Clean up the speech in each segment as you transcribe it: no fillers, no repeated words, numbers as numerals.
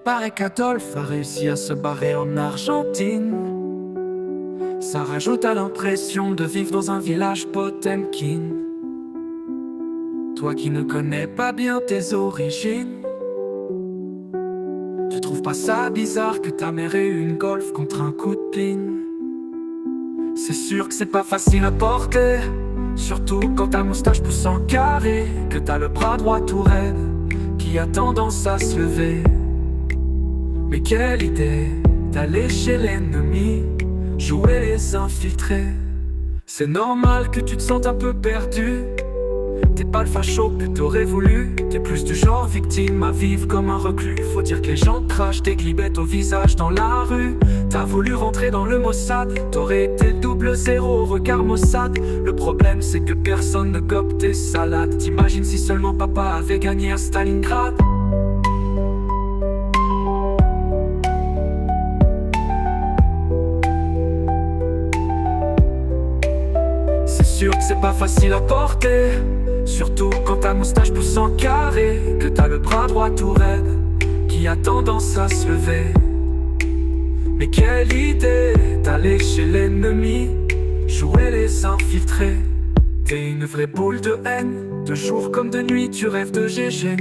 Paraît qu'Adolphe a réussi à se barrer en Argentine. Ça rajoute à l'impression de vivre dans un village Potemkin. Toi qui ne connais pas bien tes origines, tu trouves pas ça bizarre que ta mère ait eu une Golf contre un coup de pine? C'est sûr que c'est pas facile à porter, surtout quand ta moustache pousse en carré, que t'as le bras droit tout raide, qui a tendance à se lever. Mais quelle idée d'aller chez l'ennemi, jouer les infiltrés. C'est normal que tu te sentes un peu perdu. T'es pas le facho que t'aurais voulu. T'es plus du genre victime à vivre comme un reclus. Faut dire que les gens te crachent des glibettes au visage dans la rue. T'as voulu rentrer dans le Mossad, t'aurais été le 0 au regard Mossad. Le problème c'est que personne ne gobe tes salades. T'imagines si seulement papa avait gagné à Stalingrad. C'est sûr que c'est pas facile à porter, surtout quand ta moustache pousse en carré, que t'as le bras droit tout raide, qui a tendance à se lever. Mais quelle idée d'aller chez l'ennemi, jouer les infiltrés. T'es une vraie boule de haine, de jour comme de nuit tu rêves de GG.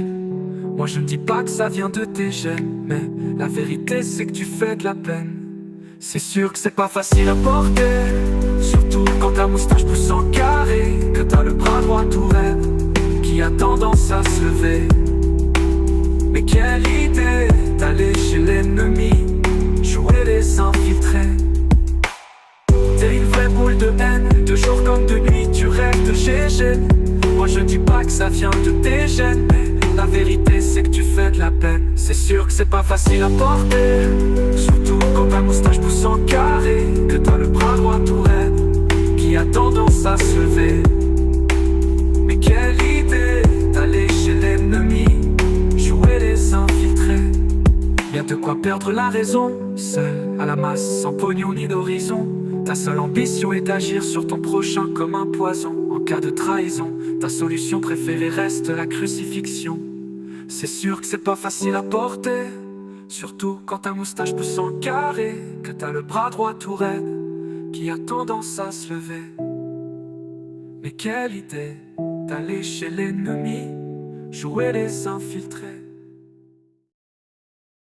Moi je ne dis pas que ça vient de tes gènes, mais la vérité c'est que tu fais de la peine. C'est sûr que c'est pas facile à porter, surtout quand ta moustache pousse en carré, que t'as le bras droit tout raide, qui a tendance à se lever. Mais quelle idée d'aller chez l'ennemi, jouer les infiltrés. T'es une vraie boule de haine, de jour comme de nuit tu rêves de GG. Moi je dis pas que ça vient de tes gènes, mais la vérité c'est que tu fais de la peine. C'est sûr que c'est pas facile à porter, surtout quand ta moustache pousse en carré, que t'as le bras droit tout raide, qui a tendance à se lever. Mais quelle idée d'aller chez l'ennemi, jouer les infiltrés. Y'a de quoi perdre la raison, seul à la masse, sans pognon ni d'horizon. Ta seule ambition est d'agir sur ton prochain comme un poison. En cas de trahison, ta solution préférée reste la crucifixion. C'est sûr que c'est pas facile à porter, surtout quand ta moustache pousse en carré, que t'as le bras droit tout raide, qui a tendance à se lever. Mais quelle idée d'aller chez l'ennemi, jouer les infiltrés.